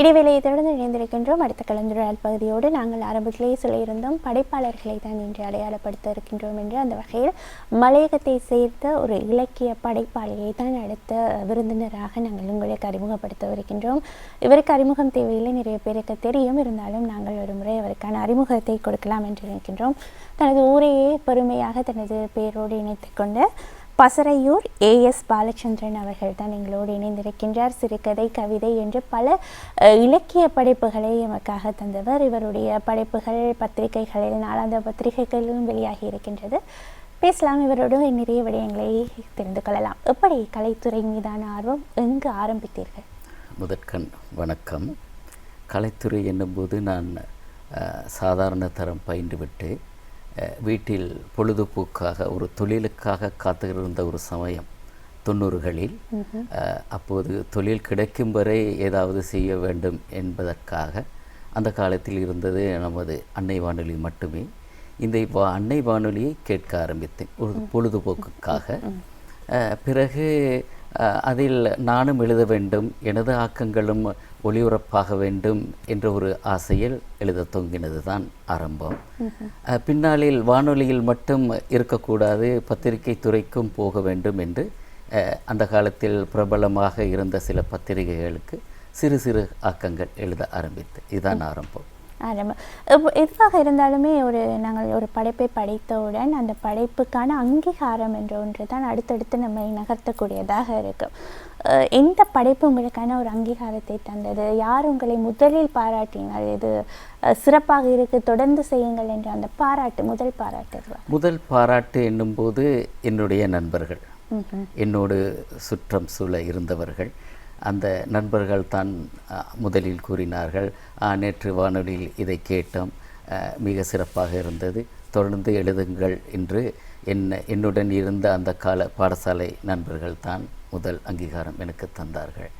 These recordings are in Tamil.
இடைவேளையை தொடர்ந்து இணைந்திருக்கின்றோம். அடுத்த கலந்துரையாடல் பகுதியோடு நாங்கள் ஆரம்பத்திலேயே சொல்லியிருந்தோம், படைப்பாளர்களை தான் இன்று அடையாளப்படுத்த இருக்கின்றோம் என்று. அந்த வகையில் மலையகத்தை சேர்த்த ஒரு இலக்கிய படைப்பாளியை தான் அடுத்த விருந்தினராக நாங்கள் உங்களுக்கு அறிமுகப்படுத்த இருக்கின்றோம். இவருக்கு அறிமுகம் தேவையில்லை, நிறைய பேருக்கு தெரியும். இருந்தாலும் நாங்கள் ஒரு முறை அவருக்கான அறிமுகத்தை கொடுக்கலாம் என்று நினைக்கின்றோம். தனது ஊரையே பெருமையாக தனது பெயரோடு இணைத்துக் கொண்ட பசறையூர் ஏஎஸ் பாலச்சந்திரன் அவர்கள் தான் எங்களோடு இணைந்திருக்கின்றார். சிறுகதை, கவிதை என்று பல இலக்கிய படைப்புகளை எமக்காக தந்தவர். இவருடைய படைப்புகள் பத்திரிகைகளில், நாளாந்த பத்திரிகைகளிலும் வெளியாகி இருக்கின்றது. பேசலாம், இவரோடு நிறைய விடயங்களை தெரிந்து கொள்ளலாம். எப்படி கலைத்துறை மீதான ஆர்வம் எங்கு ஆரம்பித்தீர்கள்? முதற்கண் வணக்கம். கலைத்துறை என்னும்போது நான் சாதாரண தரம் பயின்றுவிட்டு வீட்டில் பொழுதுபோக்காக ஒரு தொழிலுக்காக காத்திருந்த ஒரு சமயம் 90களில். அப்போது தொழில் கிடைக்கும் வரை ஏதாவது செய்ய வேண்டும் என்பதற்காக அந்த காலத்தில் இருந்தது நமது அன்னை வானொலி மட்டுமே. இந்த அன்னை வானொலியை கேட்க ஆரம்பித்தேன் ஒரு பொழுதுபோக்குக்காக. பிறகு அதில் நானும் எழுத வேண்டும், எனது ஆக்கங்களும் ஒளிபரப்பாக வேண்டும் என்ற ஒரு ஆசையில் எழுத தொங்கினது தான் ஆரம்பம். பின்னாளில் வானொலியில் மட்டும் இருக்கக்கூடாது, பத்திரிகை துறைக்கும் போக வேண்டும் என்று அந்த காலத்தில் பிரபலமாக இருந்த சில பத்திரிகைகளுக்கு சிறு சிறு ஆக்கங்கள் எழுத ஆரம்பித்தேன். இதுதான் ஆரம்பம். எதுவாக இருந்தாலுமே நாங்கள் ஒரு படைப்பை படைத்தவுடன் அந்த படைப்புக்கான அங்கீகாரம் என்ற ஒன்று தான் அடுத்தடுத்து நம்மை நகர்த்தக்கூடியதாக இருக்கும். எந்த படைப்பு உங்களுக்கான ஒரு அங்கீகாரத்தை தந்தது? யார் உங்களை முதலில் பாராட்டினார்? இது சிறப்பாக இருக்கு, தொடர்ந்து செய்யுங்கள் என்ற அந்த பாராட்டு, முதல் பாராட்டு என்னும்போது என்னுடைய நண்பர்கள், என்னோடு சுற்றம் சூழ இருந்தவர்கள். அந்த நண்பர்கள் தான் முதலில் கூறினார்கள், நேற்று வானொலியில் இதை கேட்டோம், மிக சிறப்பாக இருந்தது, தொடர்ந்து எழுதுங்கள் என்று என்னுடன் இருந்த அந்த கால பாடசாலை நண்பர்கள் தான் முதல் அங்கீகாரம் எனக்கு தந்தார்கள்.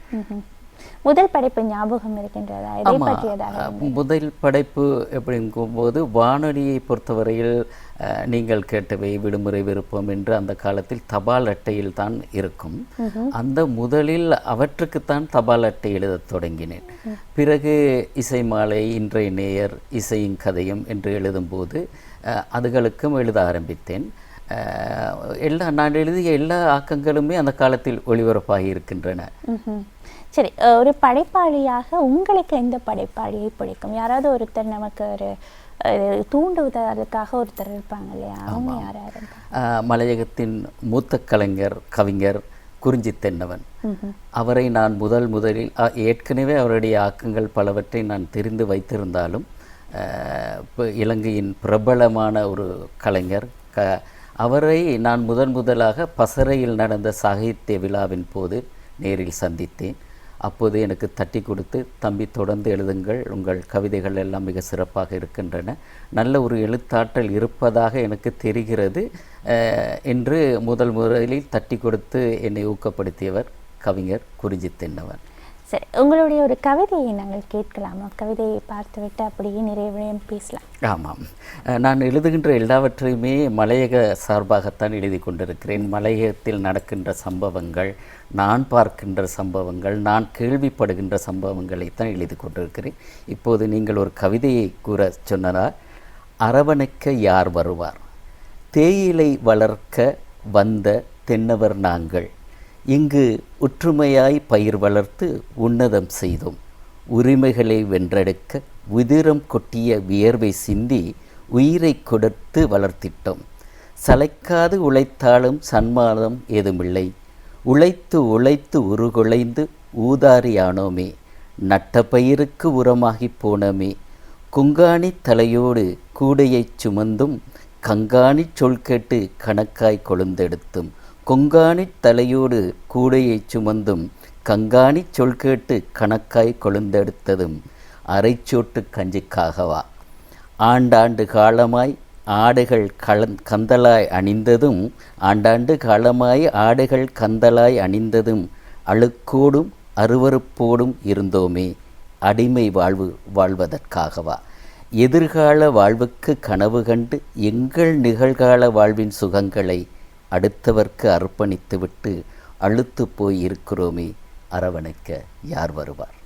முதல் படைப்பு ஞாபகம் இருக்கின்றதா? முதல் படைப்பு எப்படிங்கும்போது வானொலியை பொறுத்தவரையில் நீங்கள் கேட்டவை, விடுமுறை விருப்பம் என்று அந்த காலத்தில் தபால் அட்டையில் தான் இருக்கும். அந்த முதலில் அவற்றுக்குத்தான் தபால் அட்டை எழுதத் தொடங்கினேன். பிறகு இசை மாலை, இன்றைய நேயர், இசையும் கதையும் என்று எழுதும்போது அதுகளுக்கும் எழுத ஆரம்பித்தேன். நான் எழுதிய எல்லா ஆக்கங்களுமே அந்த காலத்தில் ஒளிபரப்பாகி இருக்கின்றன. சரி, ஒரு படைப்பாளியாக உங்களுக்கு எந்த படைப்பாளியை பிடிக்கும்? யாராவது ஒருத்தர் நமக்கு ஒரு தூண்டுவதற்காக ஒருத்தர் இருப்பாங்க இல்லையா, அவங்க யாராவது? மலையகத்தின் மூத்த கலைஞர், கவிஞர் குறிஞ்சி தென்னவன். அவரை நான் முதலில் ஏற்கனவே அவருடைய ஆக்கங்கள் பலவற்றை நான் தெரிந்து வைத்திருந்தாலும் இலங்கையின் பிரபலமான ஒரு கலைஞர். அவரை நான் முதலாக பசறையில் நடந்த சாகித்ய விழாவின் போது நேரில் சந்தித்தேன். அப்போது எனக்கு தட்டி கொடுத்து, தம்பி தொடர்ந்து எழுதுங்கள், உங்கள் கவிதைகள் எல்லாம் மிக சிறப்பாக இருக்கின்றன, நல்ல ஒரு எழுத்தாற்றல் இருப்பதாக எனக்கு தெரிகிறது என்று முதலில் தட்டி கொடுத்து என்னை ஊக்கப்படுத்தியவர் கவிஞர் குறிஞ்சி தென்னவன். சரி, உங்களுடைய ஒரு கவிதையை நாங்கள் கேட்கலாமா? கவிதையை பார்த்துவிட்டு அப்படியே நிறைய விடயம் பேசலாம். ஆமாம், நான் எழுதுகின்ற எல்லாவற்றையுமே மலையக சார்பாகத்தான் எழுதி கொண்டிருக்கிறேன். மலையகத்தில் நடக்கின்ற சம்பவங்கள், நான் பார்க்கின்ற சம்பவங்கள், நான் கேள்விப்படுகின்ற சம்பவங்களைத்தான் எழுதி கொண்டிருக்கிறேன். இப்போது நீங்கள் ஒரு கவிதையை கூற சொன்னார். அரவணைக்க யார் வருவார்? தேயிலை வளர்க்க வந்த தென்னவர் நாங்கள், இங்கு ஒற்றுமையாய் பயிர் வளர்த்து உன்னதம் செய்தோம். உரிமைகளை வென்றெடுக்க உதிரம் கொட்டிய வியர்வை சிந்தி உயிரை கொடுத்து வளர்த்திட்டோம். சளைக்காது உழைத்தாலும் சன்மானம் ஏதுமில்லை, உழைத்து உழைத்து உருகுலைந்து ஊதாரியானோமே, நட்ட பயிருக்கு உரமாகி போனோமே. குங்காணி தலையோடு கூடையைச் சுமந்தும் கங்காணி சொல் கேட்டு கணக்காய் கொழுந்தெடுத்தும். கொங்காணி தலையோடு கூடையை சுமந்தும் கங்காணி சொல் கேட்டு கணக்காய் கொழுந்தெடுத்ததும் அரைச்சோட்டு கஞ்சிக்காகவா? ஆண்டாண்டு காலமாய் ஆடுகள் கந்தலாய் அணிந்ததும், ஆண்டாண்டு காலமாய் ஆடுகள் கந்தலாய் அணிந்ததும் அழுக்கோடும் அருவருப்போடும் இருந்தோமே, அடிமை வாழ்வதற்காகவா? எதிர்கால வாழ்வுக்கு கனவு கண்டு எங்கள் நிகழ்கால வாழ்வின் சுகங்களை அடுத்தவர்க்கு அர்ப்பணித்துவிட்டு அழுத்து போய் இருக்கிறோமே, அரவணைக்க யார் வருவார்?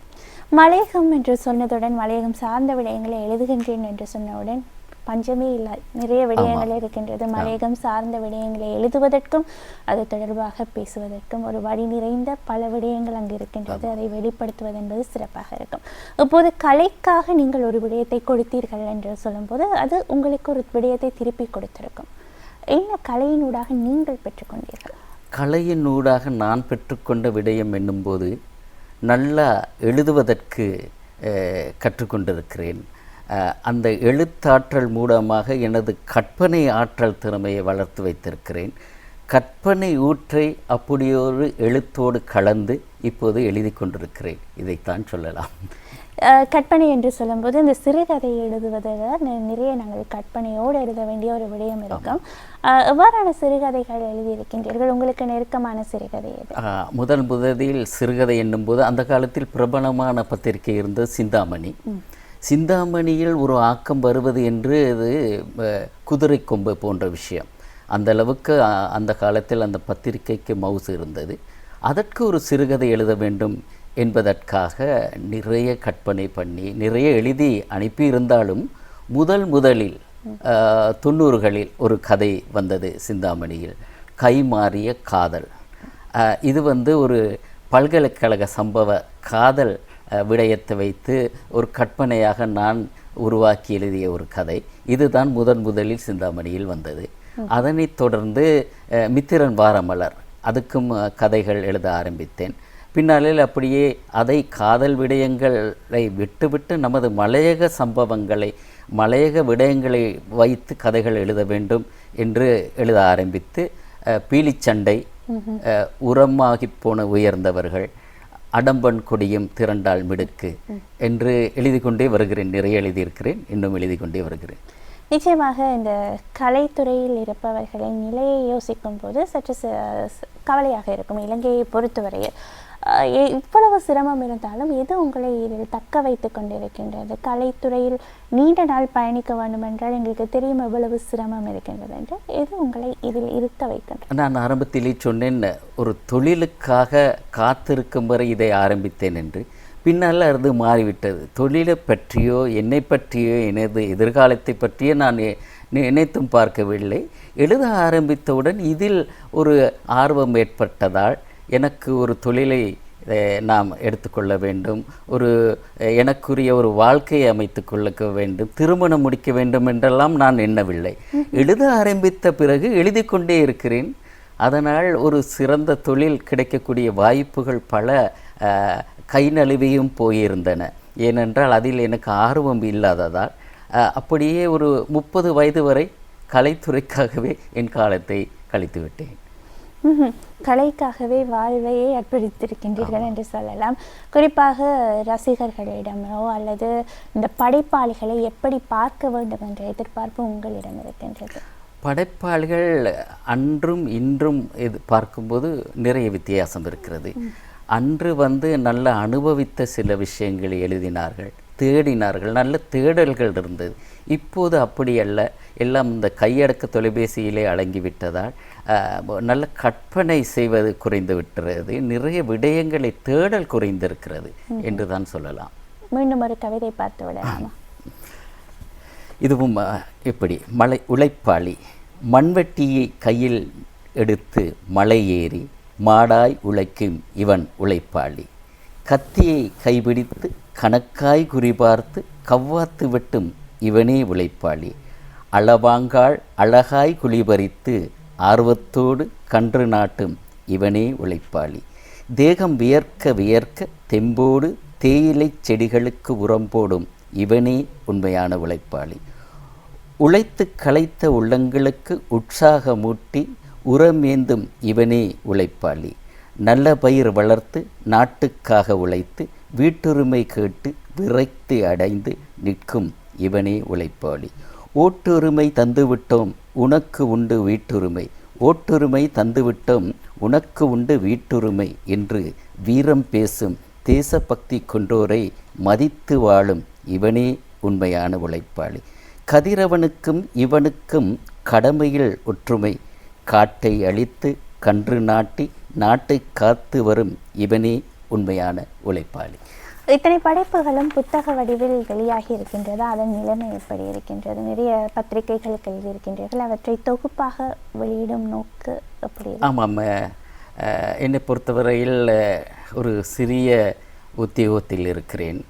மலையகம் என்று சொன்னதுடன் மலையகம் சார்ந்த விடயங்களை எழுதுகின்றேன் என்று சொன்னவுடன் பஞ்சமே இல்லை, நிறைய விடயங்கள் இருக்கின்றது. மலையகம் சார்ந்த விடயங்களை எழுதுவதற்கும் அது தொடர்பாக பேசுவதற்கும் ஒரு வழி நிறைந்த பல விடயங்கள் அங்கு இருக்கின்றது. அதை வெளிப்படுத்துவது என்பது சிறப்பாக இருக்கும். இப்போது கலைக்காக நீங்கள் ஒரு விடயத்தை கொடுத்தீர்கள் என்று சொல்லும்போது அது உங்களுக்கு ஒரு விடயத்தை திருப்பி கொடுத்திருக்கும். என்ன கலையினூடாக நீங்கள் பெற்றுக்கொண்டீர்கள்? கலையினூடாக நான் பெற்றுக்கொண்ட விடயம் என்னும்போது நல்லா எழுதுவதற்கு கற்றுக்கொண்டிருக்கிறேன். அந்த எழுத்தாற்றல் மூலமாக எனது கற்பனை ஆற்றல் திறமையை வளர்த்து வைத்திருக்கிறேன். கற்பனை ஊற்றை அப்படியொரு எழுத்தோடு கலந்து இப்போது எழுதி கொண்டிருக்கிறேன். இதைத்தான் சொல்லலாம். கற்பனை என்று சொல்லும்போது இந்த சிறுகதை எழுதுவதில் நிறைய நாங்கள் கற்பனையோடு எழுத வேண்டிய ஒரு விடயம் இருக்கும். எவ்வாறான சிறுகதைகள் எழுதியிருக்கின்றீர்கள்? உங்களுக்கு நெருக்கமான சிறுகதை எது? முதலில் சிறுகதை என்னும்போது அந்த காலத்தில் பிரபலமான பத்திரிகை இருந்தது சிந்தாமணி. சிந்தாமணியில் ஒரு ஆக்கம் வருவது என்று இது குதிரை கொம்பு போன்ற விஷயம். அந்த அளவுக்கு அந்த காலத்தில் அந்த பத்திரிகைக்கு மவுசு இருந்தது. அதற்கு ஒரு சிறுகதை எழுத வேண்டும் என்பதற்காக நிறைய கற்பனை பண்ணி நிறைய எழுதி அனுப்பியிருந்தாலும் முதலில் 90களில் ஒரு கதை வந்தது சிந்தாமணியில், கைமாறிய காதல். இது ஒரு பல்கலைக்கழக சம்பவ காதல் விடயத்தை வைத்து ஒரு கற்பனையாக நான் உருவாக்கி எழுதிய ஒரு கதை. இதுதான் முதலில் சிந்தாமணியில் வந்தது. அதனைத் தொடர்ந்து மித்திரன் வாரமலர், அதுக்கும் கதைகள் எழுத ஆரம்பித்தேன். பின்னாளில் அப்படியே அதை காதல் விடயங்களை விட்டுவிட்டு நமது மலையக சம்பவங்களை மலையக விடயங்களை வைத்து கதைகள் எழுத வேண்டும் என்று எழுத ஆரம்பித்து பீலிச்சண்டை, உரமாகி போன உயர்ந்தவர்கள், அடம்பன் கொடியும் திரண்டால் மிடுக்கு என்று எழுதி கொண்டே வருகிறேன். நிறைய எழுதியிருக்கிறேன், இன்னும் எழுதி கொண்டே வருகிறேன். நிச்சயமாக இந்த கலைத்துறையில் இருப்பவர்களின் நிலையை யோசிக்கும் போது சற்று கவலையாக இருக்கும். இலங்கையை பொறுத்தவரையில் இவ்வளவு சிரமம் இருந்தாலும் எது உங்களை இதில் தக்க வைத்து கொண்டிருக்கின்றது? கலைத்துறையில் நீண்ட நாள் பயணிக்க வேண்டும் என்றால் எங்களுக்கு தெரியும் எவ்வளவு சிரமம் இருக்கின்றது என்று. எது உங்களை இதில் இருக்க வைக்கின்றது? நான் ஆரம்பத்திலே சொன்னேன், ஒரு தொழிலுக்காக காத்திருக்கும் வரை இதை ஆரம்பித்தேன் என்று. பின்னால் அது மாறிவிட்டது. தொழிலை பற்றியோ என்னை பற்றியோ எனது எதிர்காலத்தை பற்றியோ நான் நினைத்தும் பார்க்கவில்லை. எழுத ஆரம்பித்தவுடன் இதில் ஒரு ஆர்வம் ஏற்பட்டதால் எனக்கு ஒரு தொழிலை நாம் எடுத்துக்கொள்ள வேண்டும், எனக்குரிய ஒரு வாழ்க்கையை அமைத்து கொள்ள வேண்டும், திருமணம் முடிக்க வேண்டும் என்றெல்லாம் நான் எண்ணவில்லை. எழுத ஆரம்பித்த பிறகு எழுதி கொண்டே இருக்கிறேன். அதனால் ஒரு சிறந்த தொழில் கிடைக்கக்கூடிய வாய்ப்புகள் பல கை நழுவியும் போயிருந்தன. ஏனென்றால் அதில் எனக்கு ஆர்வம் இல்லாததால் அப்படியே ஒரு 30 வயது வரை கலைத்துறைக்காகவே என் காலத்தை கழித்து விட்டேன். கலைக்காகவே வாழ்வையே அர்ப்பணித்திருக்கின்றீர்கள் என்று சொல்லலாம். குறிப்பாக ரசிகர்களிடமோ அல்லது இந்த படைப்பாளிகளை எப்படி பார்க்க வேண்டும் என்ற எதிர்பார்ப்பு உங்களிடம் இருக்கின்றது? படைப்பாளிகள் அன்றும் இன்றும் பார்க்கும்போது நிறைய வித்தியாசம் இருக்கிறது. அன்று நல்ல அனுபவித்த சில விஷயங்களை எழுதினார்கள், தேடினார்கள், நல்ல தேடல்கள் இருந்தது. இப்போது அப்படி அல்ல, எல்லாம் இந்த கையடக்க தொலைபேசியிலே அடங்கிவிட்டதால் நல்ல கற்பனை செய்வது குறைந்து விட்டுறது, நிறைய விடயங்களை தேடல் குறைந்திருக்கிறது என்று தான் சொல்லலாம். மீண்டும் ஒரு கவிதை பார்த்து விடலாமா? இதுவும் எப்படி? உழைப்பாளி மண்வெட்டியை கையில் எடுத்து மலை ஏறி மாடாய் உழைக்கும் இவன் உழைப்பாளி. கத்தியை கைபிடித்து கணக்காய் குறிபார்த்து கவ்வாத்து வெட்டும் இவனே உழைப்பாளி. அளவாங்காள் அழகாய் குளிபறித்து ஆர்வத்தோடு கன்று நாட்டும் இவனே உழைப்பாளி. தேகம் வியர்க்க வியர்க்க தெம்போடு தேயிலை செடிகளுக்கு உரம் போடும் இவனே உண்மையான உழைப்பாளி. உழைத்து களைத்த உள்ளங்களுக்கு உற்சாகமூட்டி உரமேந்தும் இவனே உழைப்பாளி. நல்ல பயிர் வளர்த்து நாட்டுக்காக உழைத்து வீட்டுரிமை கேட்டு விரைத்து அடைந்து நிற்கும் இவனே உழைப்பாளி. ஓட்டுரிமை தந்துவிட்டோம் உனக்கு உண்டு வீட்டுரிமை, ஓட்டுரிமை தந்துவிட்டோம் உனக்கு உண்டு வீட்டுரிமை என்று வீரம் பேசும் தேசபக்தி கொண்டோரை மதித்து வாழும் இவனே உண்மையான உழைப்பாளி. கதிரவனுக்கும் இவனுக்கும் கடமையில் ஒற்றுமை, காட்டை அழித்து கன்று நாட்டி நாட்டை காத்து வரும் இவனே உண்மையான உழைப்பாளி. இத்தனை படைப்புகளும் புத்தக வடிவில் வெளியாகி இருக்கின்றது. அதன் நிலைமை எப்படி இருக்கின்றது? நிறைய பத்திரிகைகளுக்கு எழுதியிருக்கின்றீர்கள், அவற்றை தொகுப்பாக வெளியிடும் நோக்கு எப்படி? ஆமாம், என்னை பொறுத்தவரையில் ஒரு சிறிய உத்தியோகத்தில் இருக்கிறேன்.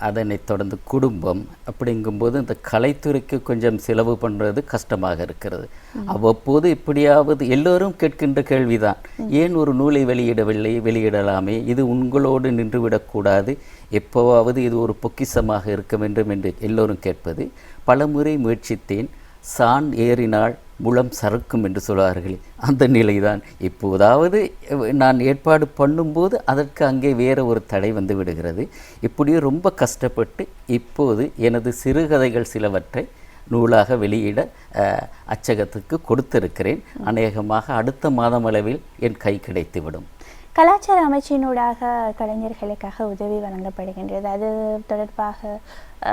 அதனைத் தொடர்ந்து குடும்பம் அப்படிங்கும்போது இந்த கலைத்துறைக்கு கொஞ்சம் செலவு பண்ணுறது கஷ்டமாக இருக்கிறது. அவ்வப்போது எப்படியாவது எல்லோரும் கேட்கின்ற கேள்விதான், ஏன் ஒரு நூலை வெளியிடவில்லை, வெளியிடலாமே, இது உங்களோடு நின்றுவிடக்கூடாது, எப்போவாவது இது ஒரு பொக்கிஷமாக இருக்க வேண்டும் என்று எல்லோரும் கேட்பது. பலமுறை முயற்சித்தேன். சான் ஏறினால் முழம் சறுக்கும் என்று சொல்வார்கள், அந்த நிலைதான். இப்போதாவது நான் ஏற்பாடு பண்ணும்போது அதற்கு அங்கே வேறு ஒரு தடை வந்து விடுகிறது. இப்படியே ரொம்ப கஷ்டப்பட்டு இப்போது எனது சிறுகதைகள் சிலவற்றை நூலாக வெளியிட அச்சகத்துக்கு கொடுத்திருக்கிறேன். அநேகமாக அடுத்த மாதம் அளவில் என் கை கிடைத்துவிடும். கலாச்சார அமைச்சினூடாக கலைஞர்களுக்காக உதவி வழங்கப்படுகின்றது. அது தொடர்பாக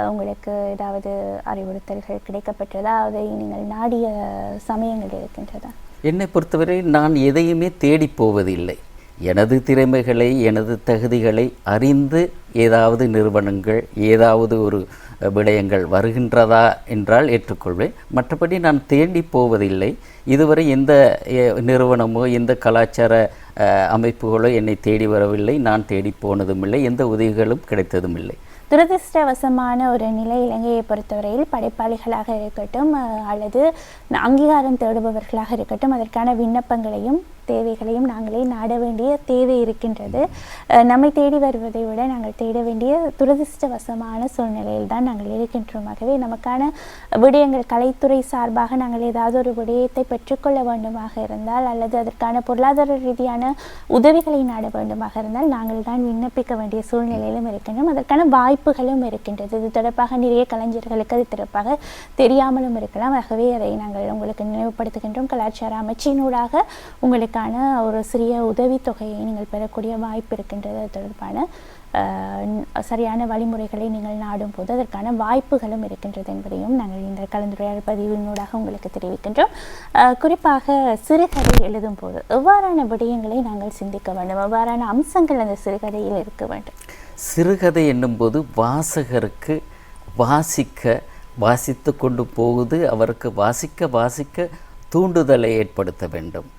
உங்களுக்கு ஏதாவது அறிவுறுத்தல்கள் கிடைக்கப்பட்டதா? அதை நீங்கள் நாடிய சமயங்கள் இருக்கின்றதா? என்னை பொறுத்தவரை நான் எதையுமே தேடி போவதில்லை. எனது திறமைகளை, எனது தகுதிகளை அறிந்து ஏதாவது நிறுவனங்கள், ஏதாவது ஒரு விடயங்கள் வருகின்றதா என்றால் ஏற்றுக்கொள்வேன். மற்றபடி நான் தேடி போவதில்லை. இதுவரை எந்த நிறுவனமோ எந்த கலாச்சார அமைப்புகளோ என்னை தேடி வரவில்லை, நான் தேடி போனதும் இல்லை, எந்த உதவிகளும் கிடைத்ததும் இல்லை. துரதிருஷ்டவசமான ஒரு நிலை இலங்கையை பொறுத்தவரையில் படைப்பாளிகளாக இருக்கட்டும் அல்லது அங்கீகாரம் தேடுபவர்களாக இருக்கட்டும், அதற்கான விண்ணப்பங்களையும் தேவைகளையும் நாங்களே நாட வேண்டிய தேவை இருக்கின்றது. நம்மை தேடி வருவதை விட நாங்கள் தேட வேண்டிய துரதிருஷ்டவசமான சூழ்நிலையில் தான் நாங்கள் இருக்கின்றோம். ஆகவே நமக்கான விடயங்கள் கலைத்துறை சார்பாக நாங்கள் ஏதாவது ஒரு விடயத்தை பெற்றுக்கொள்ள வேண்டுமாக இருந்தால் அல்லது அதற்கான பொருளாதார ரீதியான உதவிகளை நாட வேண்டுமாக இருந்தால் நாங்கள் தான் விண்ணப்பிக்க வேண்டிய சூழ்நிலையிலும் இருக்கின்றோம். அதற்கான வாய்ப்புகளும் இருக்கின்றது. இது தொடர்பாக நிறைய கலைஞர்களுக்கு அது தொடர்பாக தெரியாமலும் இருக்கலாம். ஆகவே அதை நாங்கள் உங்களுக்கு நினைவுபடுத்துகின்றோம். கலாச்சார அமைச்சினூடாக உங்களுக்கு ஒரு சிறிய உதவித்தொகையை நீங்கள் பெறக்கூடிய வாய்ப்பு இருக்கின்றது. அது தொடர்பான சரியான வழிமுறைகளை நீங்கள் நாடும் போது அதற்கான வாய்ப்புகளும் இருக்கின்றது என்பதையும் நாங்கள் இந்த கலந்துரையாடல் பதிவினூடாக உங்களுக்கு தெரிவிக்கின்றோம். குறிப்பாக சிறுகதை எழுதும் போது எவ்வாறான விடயங்களை நாங்கள் சிந்திக்க வேண்டும், எவ்வாறான அம்சங்கள் அந்த சிறுகதையில் இருக்க வேண்டும்? சிறுகதை என்னும்போது வாசகருக்கு வாசித்து கொண்டு போகுது, அவருக்கு வாசிக்க தூண்டுதலை ஏற்படுத்த வேண்டும்.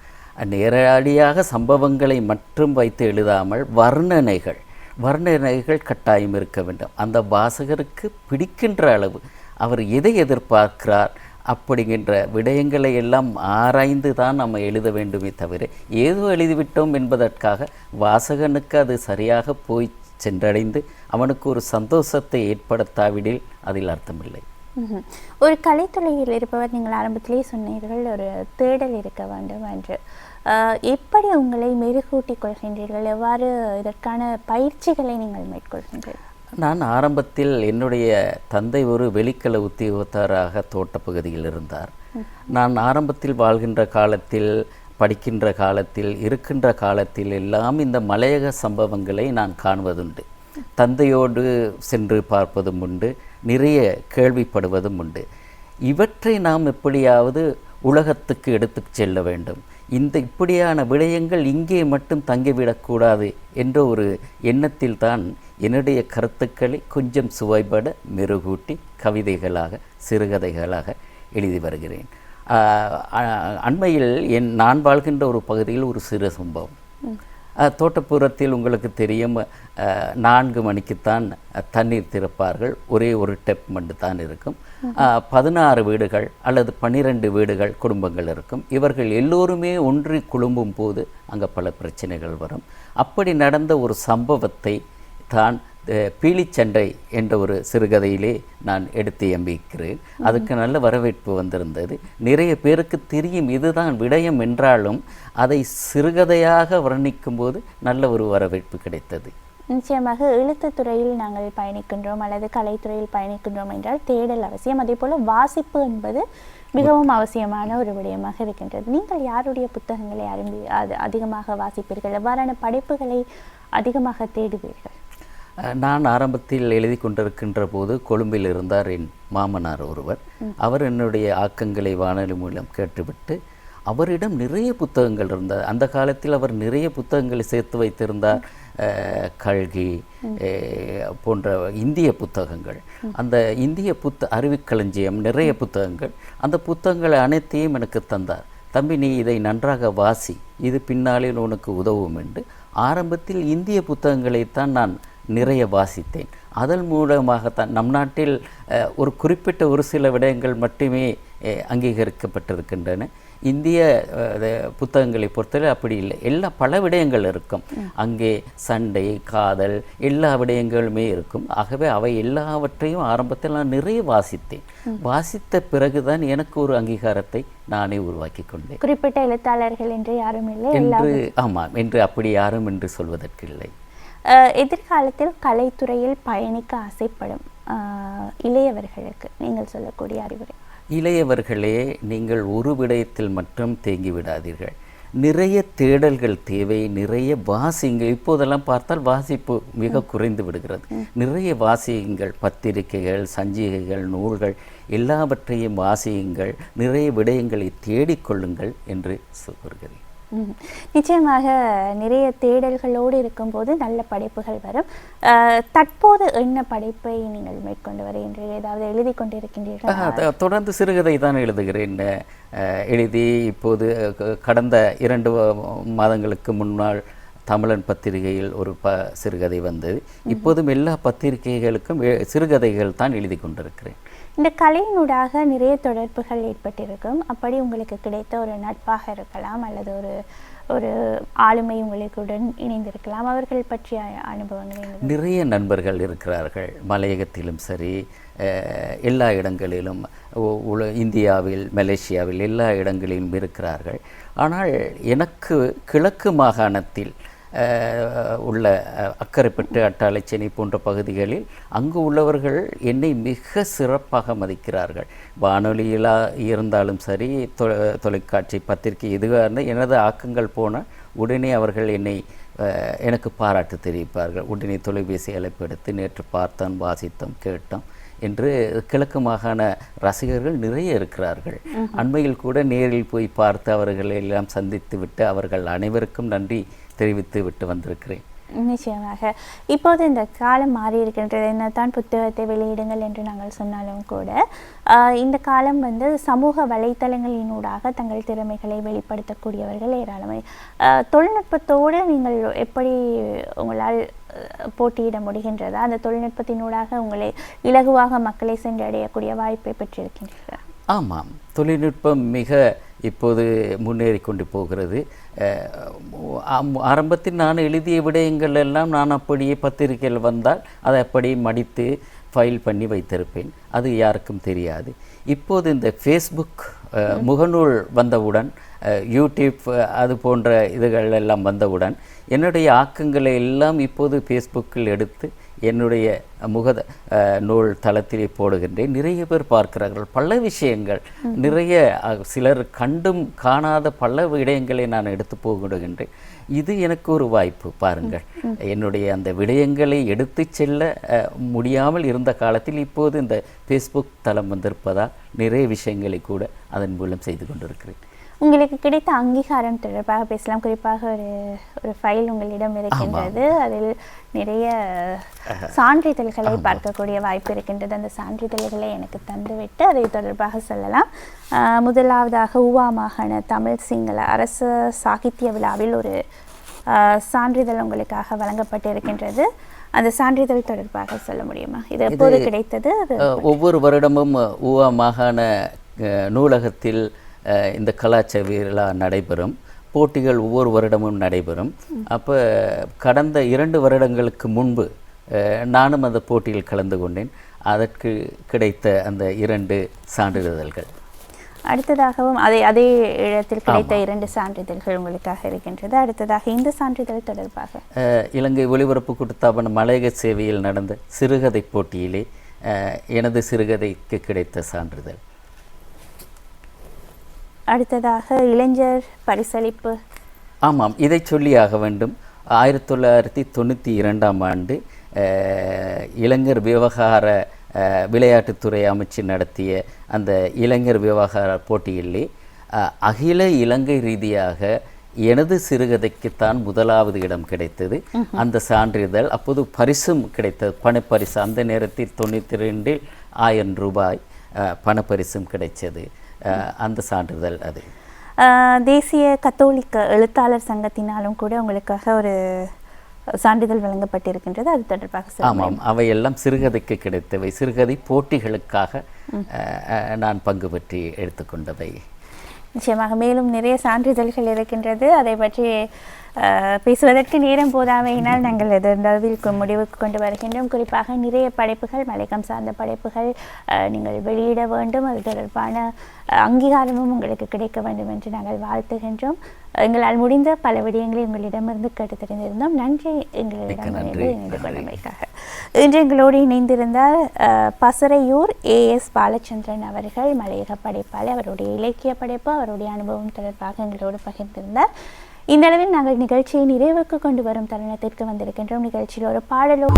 நேரடியாக சம்பவங்களை மட்டும் வைத்து எழுதாமல் வர்ணனைகள் கட்டாயம் இருக்க வேண்டும். அந்த வாசகருக்கு பிடிக்கின்ற அளவு அவர் எதை எதிர்பார்க்கிறார் அப்படிங்கின்ற விடயங்களை எல்லாம் ஆராய்ந்து தான் நம்ம எழுத வேண்டுமே தவிர ஏதோ எழுதிவிட்டோம் என்பதற்காக வாசகனுக்கு அது சரியாக போய் சென்றடைந்து அவனுக்கு ஒரு சந்தோஷத்தை ஏற்படுத்தாவிடில் அதில் அர்த்தமில்லை. ஒரு கலைத்துறையில் இருப்பவர், நீங்கள் ஆரம்பத்திலே சொன்னீர்கள் ஒரு தேடல் இருக்க வேண்டும் என்று. எப்படி உங்களை மெருகூட்டிக் கொள்கின்றீர்கள்? எவ்வாறு இதற்கான பயிற்சிகளை நீங்கள் மேற்கொள்கின்றீர்கள்? நான் ஆரம்பத்தில் என்னுடைய தந்தை ஒரு வெளிக்கல உத்தியோகத்தராக தோட்டப்பகுதியில் இருந்தார். நான் ஆரம்பத்தில் வாழ்கின்ற காலத்தில், படிக்கின்ற காலத்தில், இருக்கின்ற காலத்தில் எல்லாம் இந்த மலையக சம்பவங்களை நான் காணுவதுண்டு. தந்தையோடு சென்று பார்ப்பதும் உண்டு, நிறைய கேள்விப்படுவதும் உண்டு. இவற்றை நாம் எப்படியாவது உலகத்துக்கு எடுத்து செல்ல வேண்டும். இப்படியான விடயங்கள் இங்கே மட்டும் தங்கிவிடக்கூடாது என்ற ஒரு எண்ணத்தில் தான் என்னுடைய கருத்துக்களை கொஞ்சம் சுவைபட மெருகூட்டி கவிதைகளாக, சிறுகதைகளாக எழுதி வருகிறேன். அண்மையில் நான் வாழ்கின்ற ஒரு பகுதியில் ஒரு சிறு சம்பவம். தோட்டப்புறத்தில் உங்களுக்கு தெரியும், 4 மணிக்குத்தான் தண்ணீர் திறப்பார்கள். ஒரே ஒரு டெப் மட்டும் தான் இருக்கும். 16 வீடுகள் அல்லது 12 வீடுகள் குடும்பங்கள் இருக்கும். இவர்கள் எல்லோருமே ஒன்றி குழும்பும் போது அங்கே பல பிரச்சனைகள் வரும். அப்படி நடந்த ஒரு சம்பவத்தை தான் பீலிச்சண்டை என்ற ஒரு சிறுகதையிலே நான் எடுத்து எம்பிக்கிறேன். அதுக்கு நல்ல வரவேற்பு வந்திருந்தது. நிறைய பேருக்கு தெரியும் இதுதான் விடயம் என்றாலும் அதை சிறுகதையாக வர்ணிக்கும் போது நல்ல ஒரு வரவேற்பு கிடைத்தது. நிச்சயமாக எழுத்துத்துறையில் நாங்கள் பயணிக்கின்றோம் அல்லது கலைத்துறையில் பயணிக்கின்றோம் என்றால் தேடல் அவசியம். அதே போல் வாசிப்பு என்பது மிகவும் அவசியமான ஒரு விடயமாக இருக்கின்றது. நீங்கள் யாருடைய புத்தகங்களை அதிகமாக வாசிப்பீர்கள்? எவ்வாறான படைப்புகளை அதிகமாக தேடுவீர்கள்? நான் ஆரம்பத்தில் எழுதி கொண்டிருக்கின்ற போது கொழும்பில் இருந்தார் என் மாமனார் ஒருவர். அவர் என்னுடைய ஆக்கங்களை வானொலி மூலம் கேட்டுவிட்டு அவரிடம் நிறைய புத்தகங்கள் இருந்தார். அந்த காலத்தில் அவர் நிறைய புத்தகங்களை சேர்த்து வைத்திருந்தார். கல்கி போன்ற இந்திய புத்தகங்கள், அந்த இந்திய அறிவுக்களஞ்சியம் நிறைய புத்தகங்கள், அந்த புத்தகங்களை அனைத்தையும் எனக்கு தந்தார். தம்பி, நீ இதை நன்றாக வாசி, இது பின்னாளில் உனக்கு உதவும் என்று. ஆரம்பத்தில் இந்திய புத்தகங்களைத்தான் நான் நிறைய வாசித்தேன். அதன் மூலமாகத்தான் நம் நாட்டில் ஒரு குறிப்பிட்ட ஒரு சில விடயங்கள் மட்டுமே அங்கீகரிக்கப்பட்டிருக்கின்றன. இந்திய புத்தகங்களை பொறுத்தவரை அப்படி இல்லை. பல விடயங்கள் இருக்கும். அங்கே சண்டை, காதல், எல்லா விடயங்களுமே இருக்கும். ஆகவே அவை எல்லாவற்றையும் ஆரம்பத்தில் நான் நிறைய வாசித்தேன். வாசித்த பிறகுதான் எனக்கு ஒரு அங்கீகாரத்தை நானே உருவாக்கி கொண்டேன். குறிப்பிட்ட எழுத்தாளர்கள் என்று யாரும் இல்லை என்று, ஆமாம், என்று அப்படி யாரும் என்று சொல்வதற்கு இல்லை. எதிர்காலத்தில் கலைத்துறையில் பயணிக்க ஆசைப்படும் இளையவர்களுக்கு நீங்கள் சொல்லக்கூடிய அறிவுரை? இளையவர்களே, நீங்கள் ஒரு விடயத்தில் மட்டும் தேங்கி விடாதீர்கள். நிறைய தேடல்கள் தேவை, நிறைய வாசியுங்கள். இப்போதெல்லாம் பார்த்தால் வாசிப்பு மிக குறைந்து விடுகிறது. நிறைய வாசியுங்கள், பத்திரிகைகள், சஞ்சிகைகள், நூல்கள் எல்லாவற்றையும் வாசியுங்கள், நிறைய விடயங்களை தேடிக்கொள்ளுங்கள் என்று கூறுகிறேன். நிச்சயமாக நிறைய தேடல்களோடு இருக்கும்போது நல்ல படைப்புகள் வரும். தற்போது என்ன படைப்பை நீங்கள் மேற்கொண்டு வருகின்றீர்கள்? ஏதாவது எழுதி கொண்டிருக்கின்றீர்கள்? தொடர்ந்து சிறுகதை தான் எழுதுகிறேன். எழுதி இப்போது கடந்த 2 மாதங்களுக்கு முன்னால் தமிழன் பத்திரிகையில் ஒரு சிறுகதை வந்தது. இப்போதும் எல்லா பத்திரிகைகளுக்கும் சிறுகதைகள் தான் எழுதி கொண்டிருக்கிறேன். இந்த கலையினூடாக நிறைய தொடர்புகள் ஏற்பட்டிருக்கும். அப்படி உங்களுக்கு கிடைத்த ஒரு நட்பாக இருக்கலாம், அல்லது ஒரு ஆளுமை உங்களுடன் இணைந்திருக்கலாம். அவர்கள் பற்றிய அனுபவங்கள்? நிறைய நண்பர்கள் இருக்கிறார்கள். மலையகத்திலும் சரி, எல்லா இடங்களிலும், இந்தியாவில், மலேசியாவில் எல்லா இடங்களிலும் இருக்கிறார்கள். ஆனால் எனக்கு கிழக்கு மாகாணத்தில் உள்ள அக்கரைப்பட்டு, அட்டாளைச்சேனை போன்ற பகுதிகளில் அங்கு உள்ளவர்கள் என்னை மிக சிறப்பாக மதிக்கிறார்கள். வானொலியில் இருந்தாலும் சரி, தொலைக்காட்சி, பத்திரிகை எதுவாக இருந்தால் எனது ஆக்கங்கள் போனால் உடனே அவர்கள் எனக்கு பாராட்டு தெரிவிப்பார்கள். உடனே தொலைபேசி அழைப்பு எடுத்து நேற்று பார்த்தோம், வாசித்தோம், கேட்டோம் என்று கிழக்கு மாகாண ரசிகர்கள் நிறைய இருக்கிறார்கள். அண்மையில் கூட நேரில் போய் பார்த்து அவர்களை எல்லாம் சந்தித்து விட்டு அவர்கள் அனைவருக்கும் நன்றி தெரிவித்து விட்டு வந்திருக்கிறேன். நிச்சயமாக. இப்போது இந்த காலம் மாறி இருக்கின்றது. என்னதான் புத்தகத்தை வெளியிடுங்கள் என்று நாங்கள் சொன்னாலும் கூட இந்த காலம் சமூக வலைத்தளங்களினூடாக தங்கள் திறமைகளை வெளிப்படுத்தக்கூடியவர்கள் ஏராளமாக. தொழில்நுட்பத்தோடு நீங்கள் எப்படி உங்களால் போட்டியிட முடிகின்றதா? அந்த தொழில்நுட்பத்தினூடாக உங்களை இலகுவாக மக்களை சென்றடையக்கூடிய வாய்ப்பை பெற்றிருக்கின்றீர்கள்? ஆமாம், தொழில்நுட்பம் மிக இப்போது முன்னேறி கொண்டு போகிறது. ஆரம்பத்தில் நான் எழுதிய விடயங்கள் எல்லாம் நான் அப்படியே பத்திரிகையில் வந்தால் அதை அப்படியே மடித்து ஃபைல் பண்ணி வைத்திருப்பேன். அது யாருக்கும் தெரியாது. இப்போது இந்த ஃபேஸ்புக் முகநூல் வந்தவுடன், யூடியூப் அது போன்ற இதுகள் எல்லாம் வந்தவுடன் என்னுடைய ஆக்கங்களை எல்லாம் இப்போது ஃபேஸ்புக்கில் எடுத்து என்னுடைய நூல் தளத்திலே போடுகின்றேன். நிறைய பேர் பார்க்கிறார்கள். பல விஷயங்கள், நிறைய சிலர் கண்டும் காணாத பல விடயங்களை நான் எடுத்து போகின்றேன். இது எனக்கு ஒரு வாய்ப்பு. பாருங்கள், என்னுடைய அந்த விடயங்களை எடுத்து செல்ல முடியாமல் இருந்த காலத்தில் இப்போது இந்த ஃபேஸ்புக் தளம் வந்திருப்பதால் நிறைய விஷயங்களை கூட அதன் மூலம் செய்து கொண்டிருக்கிறேன். உங்களுக்கு கிடைத்த அங்கீகாரம் தொடர்பாக பேசலாம். குறிப்பாக ஒரு ஃபைல் உங்களிடம் இருக்கின்றது. அதில் நிறைய சான்றிதழ்களை பார்க்கக்கூடிய வாய்ப்பு இருக்கின்றது. அந்த சான்றிதழ்களை எனக்கு தந்துவிட்டு அதை தொடர்பாக சொல்லலாம். முதலாவதாக ஊவா மாகாண தமிழ் சிங்கள அரசு சாகித்ய விழாவில் ஒரு சான்றிதழ் உங்களுக்காக வழங்கப்பட்டு இருக்கின்றது. அந்த சான்றிதழ் தொடர்பாக சொல்ல முடியுமா? இது எப்போது கிடைத்தது? ஒவ்வொரு வருடமும் ஊவா மாகாண நூலகத்தில் இந்த கலாச்சார விழா நடைபெறும். போட்டிகள் ஒவ்வொரு வருடமும் நடைபெறும். அப்போ கடந்த 2 வருடங்களுக்கு முன்பு நானும் அந்த போட்டியில் கலந்து கொண்டேன். அதற்கு கிடைத்த அந்த 2 சான்றிதழ்கள். அடுத்ததாகவும் அதே இடத்தில் கிடைத்த 2 சான்றிதழ்கள் உங்களுக்காக இருக்கின்றது. அடுத்ததாக இந்த சான்றிதழ் தொடர்பாக இலங்கை ஒலிபரப்பு கூட்டுத்தாபன மலையக சேவையில் நடந்த சிறுகதை போட்டியிலே எனது சிறுகதைக்கு கிடைத்த சான்றிதழ். அடுத்ததாக இளைஞர் பரிசளிப்பு. ஆமாம், இதை சொல்லியாக வேண்டும். 1992ஆம் ஆண்டு இளைஞர் விவகார விளையாட்டுத்துறை அமைச்சு நடத்திய அந்த இளைஞர் விவகார போட்டியிலே அகில இலங்கை ரீதியாக எனது சிறுகதைக்குத்தான் முதலாவது இடம் கிடைத்தது. அந்த சான்றிதழ் அப்போது பரிசும் கிடைத்தது, பணப்பரிசு. அந்த நேரத்தில் 92,000 ரூபாய் பணப்பரிசும் கிடைச்சது. அந்த சான்றிதழ் அது. தேசிய கத்தோலிக்க எழுத்தாளர் சங்கத்தினாலும் கூட உங்களுக்காக ஒரு சான்றிதழ் வழங்கப்பட்டிருக்கின்றது. அது தொடர்பாக ஆமாம், அவையெல்லாம் சிறுகதைக்கு கிடைத்தவை. சிறுகதை போட்டிகளுக்காக நான் பங்கு பற்றி எடுத்துக்கொண்டவை. நிச்சயமாக மேலும் நிறைய சான்றிதழ்கள் இருக்கின்றது. அதை பற்றி பேசுவதற்கு நேரம் போதாமையினால் நாங்கள் எதிர்ந்தளவில் முடிவுக்கு கொண்டு வருகின்றோம். குறிப்பாக நிறைய படைப்புகள், மலையகம் சார்ந்த படைப்புகள் நீங்கள் வெளியிட வேண்டும். அது தொடர்பான அங்கீகாரமும் உங்களுக்கு கிடைக்க வேண்டும் என்று நாங்கள் வாழ்த்துகின்றோம். எங்களால் முடிந்த பல விடயங்களை உங்களிடமிருந்து கேட்டு தெரிந்திருந்தோம். நன்றி எங்களிடம் இணைந்து கொண்டமைக்காக. இன்று எங்களோடு இணைந்திருந்தார் பசறையூர் ஏஎஸ் பாலச்சந்திரன் அவர்கள், மலையக படைப்பாளர். அவருடைய இலக்கிய படைப்பு, அவருடைய அனுபவம் தொடர்பாக எங்களோடு பகிர்ந்திருந்தார். இந்த அளவில் நாங்கள் நிகழ்ச்சியை நிறைவுக்கு கொண்டு வரும் தருணத்திற்கு வந்திருக்கின்றோம். நிகழ்ச்சியில் ஒரு பாடலோ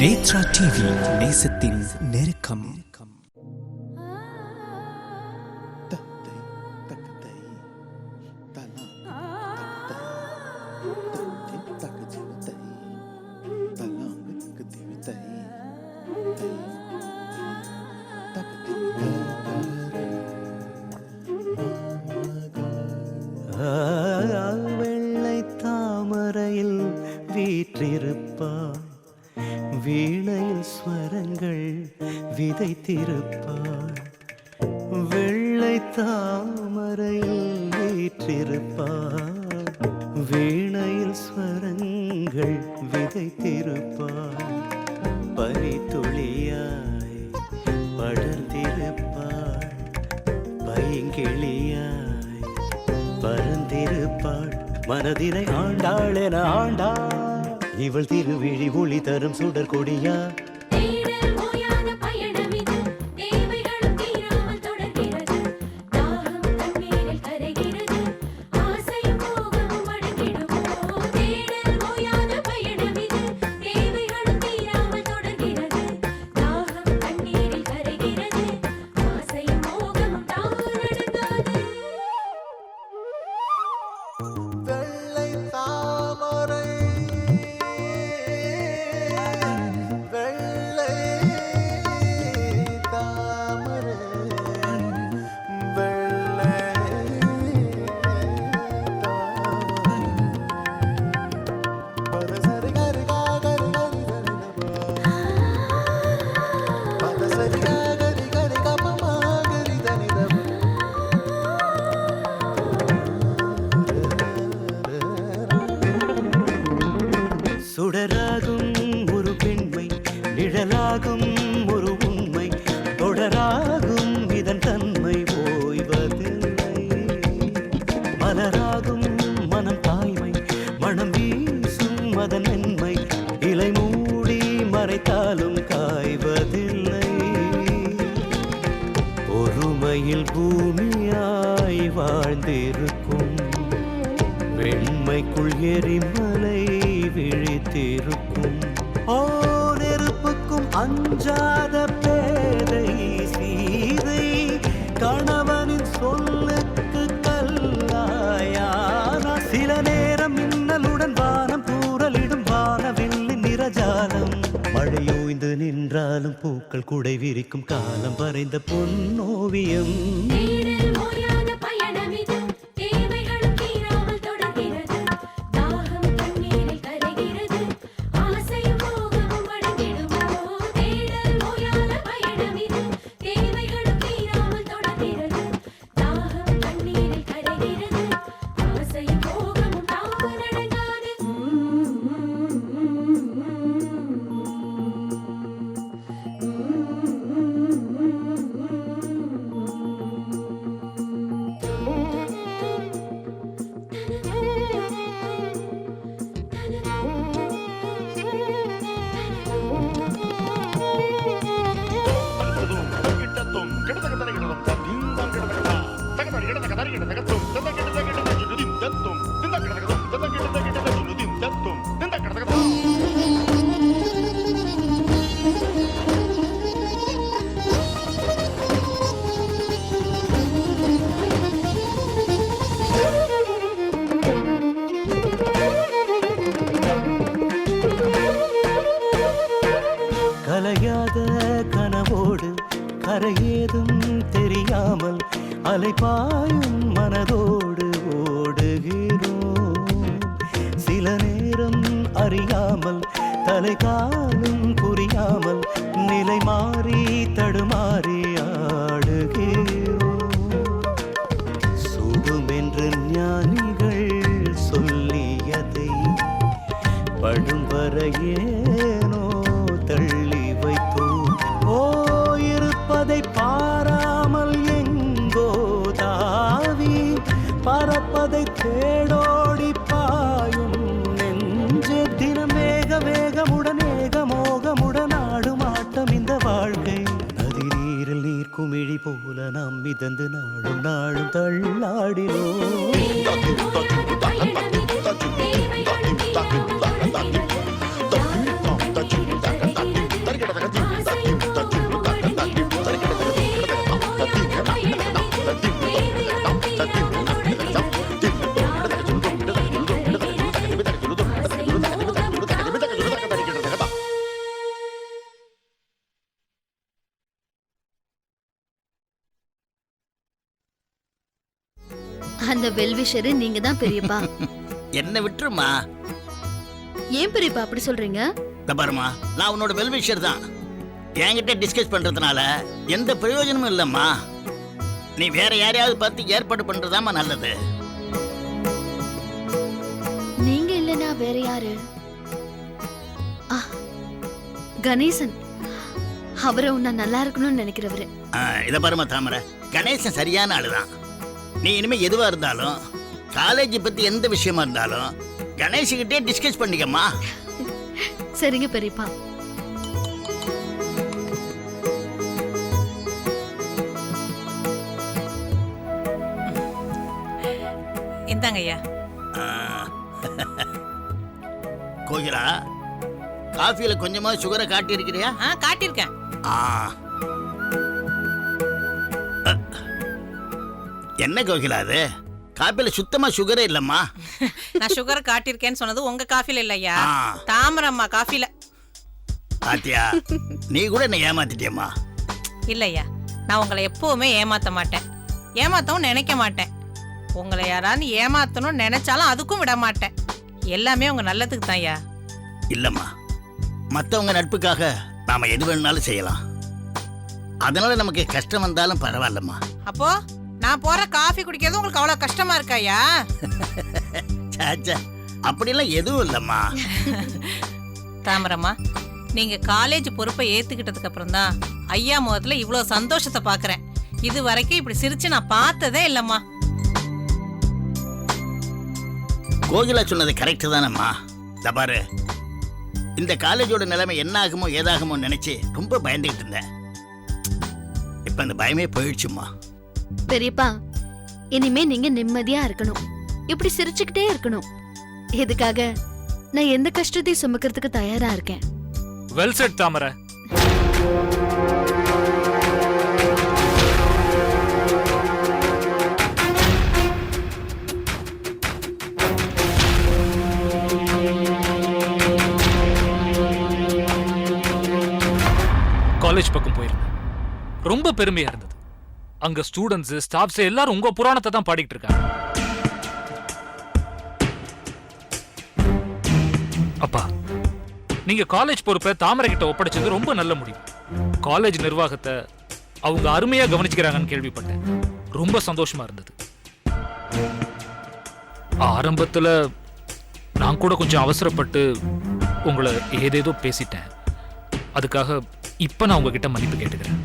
நேத்ரா டிவி, நேசத்தின் நெருக்கம். வெள்ளை தாமரையில் வீற்றிருப்பார், வீணையில் ஸ்வரங்கள் விதைத்திருப்பார். வெள்ளை தாமரையில் வீற்றிருப்பார், வீணையில் ஸ்வரங்கள் விதைத்திருப்பார். பனித்துளியாய் படர்ந்திருப்பார், பைங்கிளியாய் பறந்திருப்பாள். மனதினை ஆண்டாள் என ஆண்டாள், இவள் திருவிழி ஒளி தரும் சுடர் கொடியா. சுடராகும் ஒரு பெண்மை, நிழலாகும் ஒரு உண்மை, தொடராகும் இதன் தன்மை ஓய்வதில்லை. மலராகும் மனம் தாய்மை, மனம் வீசும் அதன் மென்மை, இலை மூடி மறைத்தாலும் காய்வதில்லை. ஒருமையில் பூமியாய் வாழ்ந்திருக்கும், வெண்மைக்குள் எரிமலை விழித்திருக்கும். நெருப்புக்கும் அஞ்சாத பேதை சீதை, கணவனின் சொல்லுக்கு கல்லாயான. சில நேரம் மின்னலுடன் வானம் தூறலிடும், வானவில்லின் நிறஜாலம். மழையோய்ந்து நின்றாலும் பூக்கள் குடை விரிக்கும், காலம் வரைந்த பொன்னோவியம். அலைபாயும் மனதோடு ஓடுகிறோம். சில நேரம் அறியாமல் தலை காலும் புரியாமல் நிலை மாறி தடுமாறி ஆடுகிறோம். சுடும் என்று ஞானிகள் சொல்லியதை படும் வரையேனோ தள்ளி வைத்தோம். இருப்பதை பாராமல் எங்கோ தாவி பறப்பதை தேடோடி பாயும் நெஞ்சே. தினம் வேக வேகமுடன் ஏகமோகமுடன் ஆடும் ஆட்டம் இந்த வாழ்க்கை. நதி நீரில் நீர் குமிழி போல நாம் மிதந்து நாளும் நாளும் தள்ளாடினோம். அந்த வெல்விஷரு நீங்க தான் பெரியப்பா. என்ன விட்டுருமா? ஏன் பெரியப்பா அப்படி சொல்றீங்க? பாருமா, நான் உன்னோட வெல்விஷர் தான். என்கிட்ட டிஸ்கஸ் பண்றதுனால எந்த பிரயோஜனமும் இல்லம்மா. நீ வேற யாரையாவது பார்த்து ஏற்பாடு பண்றதாமா நல்லது. நீங்க இல்லனா வேற யாரு? கணேசன். அவரை உன்ன நல்லா இருக்கணும்னு நினைக்கிறவரு. இத பாருமா தாமரை, கணேசன் சரியான ஆளுதான். நீ இனிமே எதுவா இருந்தாலும் காலேஜ் பத்தி எந்த விஷயமா இருந்தாலும் கணேஷ்கிட்டே டிஸ்கஸ் பண்ணிக்கம்மா. சரிங்க பெரியப்பா. இந்தாங்க ஐயா. கோகிலா, காஃபில கொஞ்சமா சுகரை காட்டி இருக்கிறியா? காட்டியிருக்கேன். என்ன கோகிலா, அது காப்பில சுத்தமா சுகரே இல்லம்மா. நான் சுகர் காட்டியிருக்கேன்னு சொன்னது உங்க காஃபில இல்லையா, தாமரம்மா காஃபில. பாத்தியா, நீ கூட என்ன ஏமாத்திட்டியம்மா. இல்லையா, நான் உங்களை எப்பவுமே ஏமாத்த மாட்டேன், ஏமாத்தவும் நினைக்க மாட்டேன். உங்களை யாராவது ஏமாத்தணும்னு நினைச்சாலும் அதுக்கும் விட மாட்டேன். எல்லாமே உங்க நல்லதுக்கு தான் ஐயா. இல்லம்மா, மத்தவங்க நட்புக்காக நாம எது வேணும்னாலும் செய்யலாம். அதனால நமக்கு கஷ்டம் வந்தாலும் பரவாயில்லம்மா. அப்போ நான் போற காஃபி குடிக்கிறது உங்களுக்கு அவ்வளவு கஷ்டமா இருக்காயா? சாச்சா, அப்படிலாம் எதுவும் இல்லம்மா. தாமரம்மா, நீங்க காலேஜ் பொறுப்பை ஏத்துக்கிட்டதுக்கு அப்புறம் தான் ஐயா முகத்துல இவ்வளவு சந்தோஷத்தை பாக்குறேன். இது வரைக்கும் இப்படி சிரிச்சு நான் பார்த்ததே இல்லம்மா. கோகிலா சொன்னது கரெக்ட் தானம்மா. பாரு, இந்த காலேஜோட நிலைமை என்ன ஆகுமோ ஏதாகுமோ நினைச்சு ரொம்ப பயந்துகிட்டு இருந்தேன். இப்ப அந்த பயமே போயிடுச்சுமா. பெரியப்பா, இனிமே நீங்க நிம்மதியா இருக்கணும், இப்படி சிரிச்சுக்கிட்டே இருக்கணும். இதுக்காக நான் எந்த கஷ்டத்தையும் சுமக்கிறதுக்கு தயாரா இருக்கேன். வெல் செட் தாமரை. காலேஜ் பக்கம் போயிருந்தேன், ரொம்ப பெருமையா இருந்தது. அங்க ஸ்டூடெண்ட்ஸ், ஸ்டாஃப்ஸ் எல்லாரும் உங்க புராணத்தை தான் பாடிட்டு இருக்காங்க. அப்பா, நீங்க காலேஜ் பொறுப்பை தாமரை கிட்ட ஒப்படைச்சது ரொம்ப நல்ல முடிவு. காலேஜ் நிர்வாகத்தை அவங்க அருமையா கவனிச்சுக்கிறாங்கன்னு கேள்விப்பட்டேன். ரொம்ப சந்தோஷமா இருந்தது. ஆரம்பத்துல நான் கூட கொஞ்சம் அவசரப்பட்டு உங்களை ஏதேதோ பேசிட்டேன். அதுக்காக இப்ப நான் உங்ககிட்ட மன்னிப்பு கேட்டுக்கிறேன்.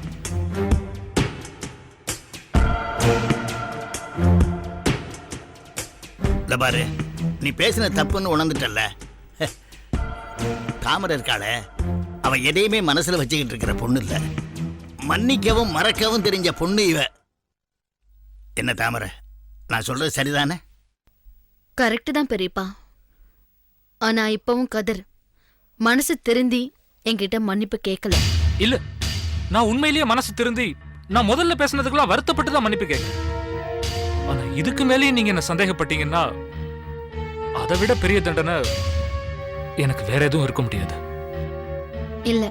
பாரு, நீ பேசின தப்புன்னு உணர்ந்துட்டல்ல. தாமரை இருக்காளே, அவ எதையுமே மனசுல வச்சுக்கிட்டு இருக்கிற பொண்ணு இல்ல. மன்னிக்கவும் மறக்கவும் தெரிஞ்ச பொண்ணு இவ. என்ன தாமரை, நான் சொல்றது சரிதானே? கரெக்ட் தான் பெரியப்பா. ஆனா இப்பவும் கதர் மனசு திருந்தி என்கிட்ட மன்னிப்பு கேட்கல. இல்ல, நான் உண்மையிலேயே மனசு திருந்தி நான் முதல்ல பேசினதுக்கெல்லாம் வருத்தப்பட்டு தான் மன்னிப்பு கேட்கிறேன். ஆனா இதுக்கு மேலேயும் நீங்க என்ன சந்தேகப்பட்டீங்கன்னா அதை விட பெரிய தண்டனை எனக்கு வேற எதுவும் இருக்க முடியாது. இல்ல,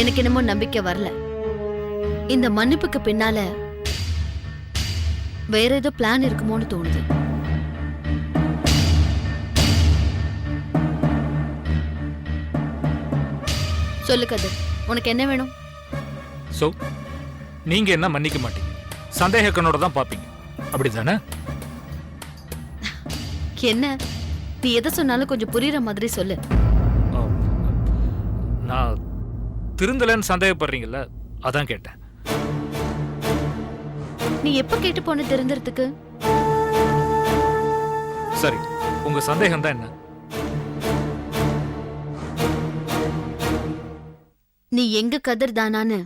எனக்கு என்னமோ நம்பிக்கை வரல. இந்த மன்னிப்புக்கு பின்னால வேற ஏதோ பிளான் இருக்குமோன்னு தோணுது. சொல்லு கதிர், உனக்கு என்ன வேணும்? சோ நீங்க என்ன மன்னிக்க மாட்டீங்க, சந்தேக கண்ணோட தான் பாப்பீங்க, அப்படிதானே? என்ன நீ எதை சொன்னாலும் கொஞ்சம் புரியுற மாதிரி சொல்லு. நான் திருந்தலன்னு சந்தேகப்படுறீங்கல்ல, அதான் கேட்டேன். நீ எப்ப கேட்டு போன திருந்துறதுக்கு? சரி, உங்க சந்தேகம் தான் என்ன? நீ எங்க கதிர் தானான்னு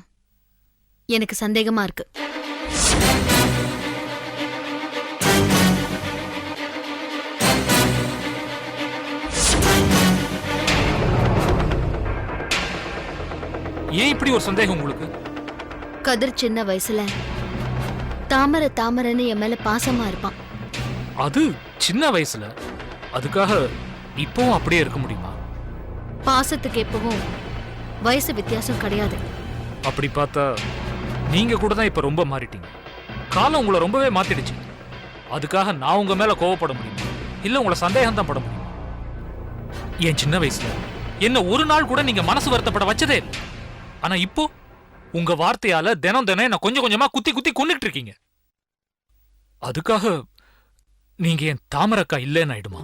எனக்கு சந்தேகமா இருக்கு. ஏன் இப்படி ஒரு சந்தேகம் உங்களுக்கு? கதிர் சின்ன வயசுல தாமரைன்னு என் மேல பாசமா இருப்பான். அது சின்ன வயசுல, அதுக்காக இப்பவும் அப்படியே இருக்க முடியுமா? பாசத்துக்கு எப்பவும் வயசு வித்தியாசம் கிடையாது. அப்படி பார்த்தா நீங்க கூட தான் இப்ப ரொம்ப மாறிட்டீங்க. காலம் உங்களை ரொம்பவே மாத்திடுச்சு. அதுக்காக நான் உங்க மேல கோவப்பட முடியுமா? இல்ல உங்களை சந்தேகம் தான் பட முடியுமா? என் சின்ன வயசுல என்ன ஒரு நாள் கூட நீங்க மனசு வருத்தப்பட வச்சதே இல்லை. ஆனா இப்போ உங்க வார்த்தையால தினம் என்ன கொஞ்சம் கொஞ்சமா குத்தி குத்தி கொன்னுட்டு இருக்கீங்க. அதுக்காக நீங்க என் தாமரக்கா இல்லைன்னு ஆயிடுமா?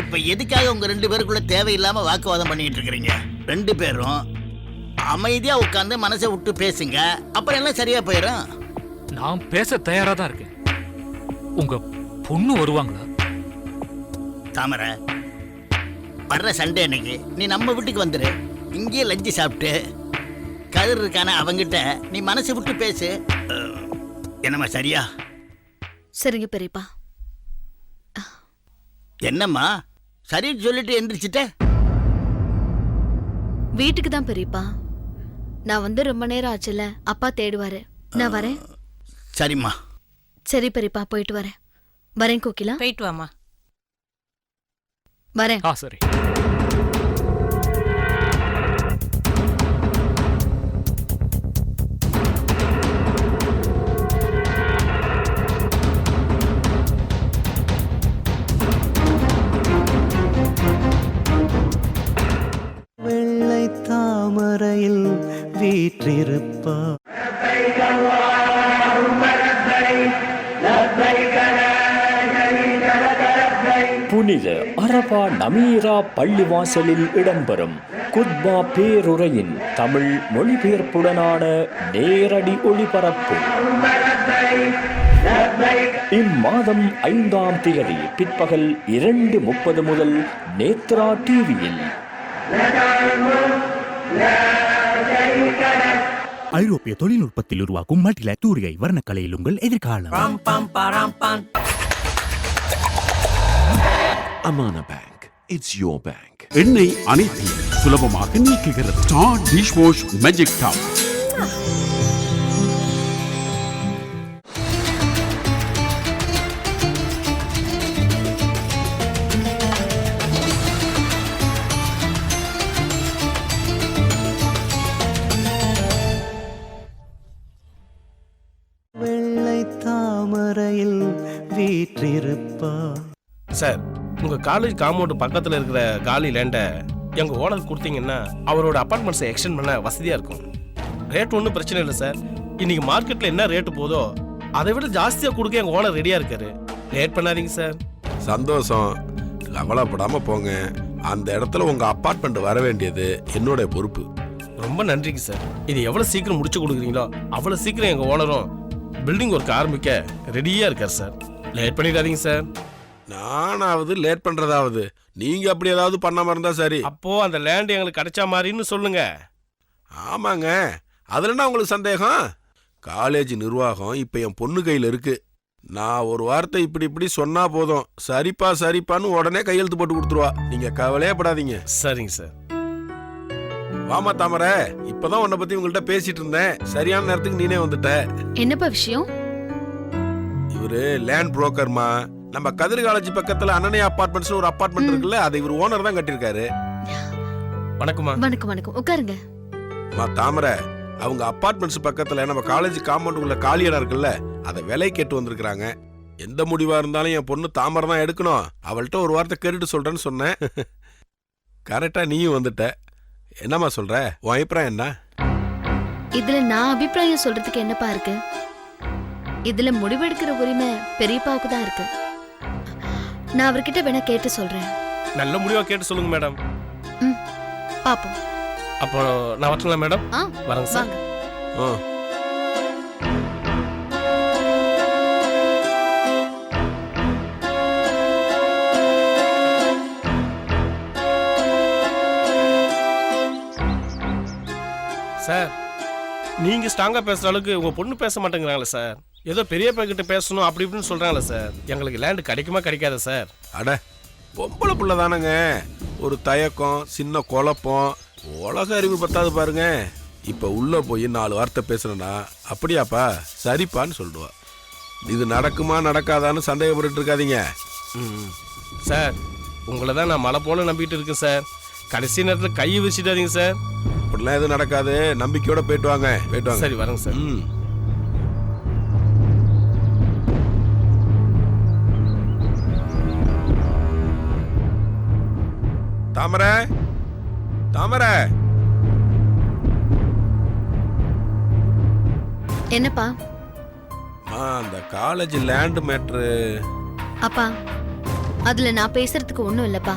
இப்ப எதுக்காக உங்க 2 பேருக்குள்ள தேவையில்லாம வாக்குவாதம் பண்ணிட்டு இருக்கிறீங்க? 2 பேரும் அமைதியா உட்கார்ந்து மனசை விட்டு பேசுங்க, அப்புறம் எல்லாம் சரியா போயிடும். நான் பேச தயாரா தான் இருக்கேன். உங்க பொண்ணு வருவாங்களா? தாமரை, வர்ற சண்டே அன்னைக்கு நீ நம்ம வீட்டுக்கு வந்துரு. இங்கேயே லஞ்சு சாப்பிட்டு கதிர் இருக்கான அவங்கிட்ட நீ மனசு விட்டு பேசு. என்னம்மா, சரியா? சரிங்க பெரியப்பா. என்னம்மா சரின்னு சொல்லிட்டு எந்திரிச்சிட்ட? வீட்டுக்கு தான் பெரியப்பா. நான் வந்து ரொம்ப நேரம் ஆச்சுல, அப்பா தேடுவாரு. நான் வரேன். சரிம்மா. சரி பெரியப்பா, போயிட்டு வரேன். வரேன் கோகிலா. போயிட்டு வாமா. வரேன். சரி. வெள்ளை தாமரையில் வீற்றிருப்பா. புனித அரபா நமீரா பள்ளிவாசலில் இடம்பெறும் குத்பா பேருரையின் தமிழ் மொழிபெயர்ப்புடனான நேரடி ஒளிபரப்பு இம்மாதம் 5ஆம் தேதி பிற்பகல் 2:30 முதல் நேத்ரா டிவியில். ஐரோப்பிய தொழில்நுட்பத்தில் உருவாக்கும் மல்டிலேக் தூரிகை வர்ணக்கலையில் உங்கள் எதிர்காலம். Amana Bank. It's your bank. எண்ணெய் அனைத்தையும் சுலபமாக நீக்குகிறது. Star dish wash magic top. வெள்ளை தாமரையில் வீற்றிருப்பா. சார், உங்க காலேஜ் காம்பவுண்ட் பக்கத்துல இருக்கிற காலி லேண்டை எங்க ஓனர் கொடுத்தீங்கன்னா அவரோட அபார்ட்மெண்ட்ஸை எக்ஸ்டெண்ட் பண்ண வசதியா இருக்கும். ரேட் ஒன்றும் பிரச்சனை இல்லை சார். இன்னைக்கு மார்க்கெட்ல என்ன ரேட்டு போதோ அதை விட ஜாஸ்தியா கொடுக்க எங்க ஓனர் ரெடியா இருக்காரு. லேட் பண்ணாதீங்க சார். சந்தோஷம், கவலைப்படாம போங்க. அந்த இடத்துல உங்க அபார்ட்மெண்ட் வர வேண்டியது என்னோட பொறுப்பு. ரொம்ப நன்றிங்க சார். இது எவ்வளவு சீக்கிரம் முடிச்சு கொடுக்குறீங்களோ அவ்வளவு சீக்கிரம் எங்க ஓனரும் பில்டிங் ஒர்க் ஆரம்பிக்க ரெடியா இருக்கார் சார். லேட் பண்ணிடாதீங்க சார். நானாவது லேட் பண்றதாவது, நீங்க அப்படி ஏதாவது பண்ணாம இருந்தா சரி. அப்போ அந்த லேண்ட் எங்களுக்கு கிடைச்சா மாதிரின்னு சொல்லுங்க. ஆமாங்க, அதுல என்ன உங்களுக்கு சந்தேகம்? காலேஜ் நிர்வாகம் இப்ப என் பொண்ணு கையில இருக்கு. நான் ஒரு வார்த்தை இப்படி சொன்னா போதும், சரிப்பா சரிப்பான்னு உடனே கையெழுத்து போட்டு கொடுத்துருவா. நீங்க கவலையே படாதீங்க. சரிங்க சார். வாமா தாமரை, இப்பதான் உன்னை பத்தி உங்கள்கிட்ட பேசிட்டு இருந்தேன். சரியான நேரத்துக்கு நீனே வந்துட்ட. என்னப்பா விஷயம்? இவரு லேண்ட் புரோக்கர்மா. நம்ம கதிர் காலேஜ் பக்கத்துல அனனி அபார்ட்மெண்ட்ஸ் ஒரு அபார்ட்மெண்ட் இருக்குல்ல, அதை இவர் ஓனர் தான் கட்டியிருக்காரு. வணக்கம்மா. வணக்கம் வணக்கம், உட்காருங்க. தாமரை, அவங்க அப்பார்ட்மெண்ட்ஸ் பக்கத்துல நம்ம காலேஜ் காம்பவுண்டுக்குள்ள காலி இடம் இருக்குல்ல, அதை விலை கேட்டு வந்திருக்கிறாங்க. எந்த முடிவா இருந்தாலும் என் பொண்ணு தாமரை தான் எடுக்கணும். அவள்கிட்ட ஒரு வார்த்தை கேட்டுட்டு சொல்றேன்னு சொன்னேன். கரெக்டா நீயும் வந்துட்ட. என்னம்மா சொல்ற? உன் அபிப்பிராயம் என்ன? இதுல நான் அபிப்பிராயம் சொல்றதுக்கு என்னப்பா இருக்கு? இதுல முடிவெடுக்கிற உரிமை பெரியப்பாவுக்கு தான் இருக்கு. நான் அவர்கிட்ட வேணா கேட்டு சொல்றேன். நல்ல முடிவா கேட்டு சொல்லுங்க மேடம். பாப்போம். அப்போ நான் வரட்டுங்களா மேடம்? வரேங்க சார். வாங்க. சார், நீங்க ஸ்ட்ராங்கா பேசுற அளவுக்கு உங்க பொண்ணு பேச மாட்டேங்கிறாங்களே சார். ஏதோ பெரியப்பா கிட்ட பேசணும் அப்படி இப்படின்னு சொல்றாங்களே சார். எங்களுக்கு லேண்ட் கிடைக்குமா கிடைக்காதா சார்? அட, பொம்பளை புள்ள தானங்க. ஒரு தயக்கம், சின்ன குழப்பம், உலக அறிவு பத்தாது பாருங்க. இப்ப உள்ள போய் 4 வார்த்தை பேசுறேன்னா அப்படியாப்பா சரிப்பான்னு சொல்லுவா. இது நடக்குமா நடக்காதான்னு சந்தேகப்பட்டு இருக்காதீங்க. சார், உங்களை தான் நான் மலை போல நம்பிட்டு இருக்கேன் சார். கடைசி நேரத்தில் கையை வச்சுட்டாதீங்க சார். அப்படிலாம் எதுவும் நடக்காது. நம்பிக்கையோட போயிட்டு வாங்க. போயிட்டு வாங்க. சரி, வரேங்க சார். தாமரை, தாமரை. என்னப்பா? அந்த காலேஜ் லேண்ட் மேட்ரு. அப்பா, அதுல நான் பேசுறதுக்கு ஒண்ணும் இல்லப்பா.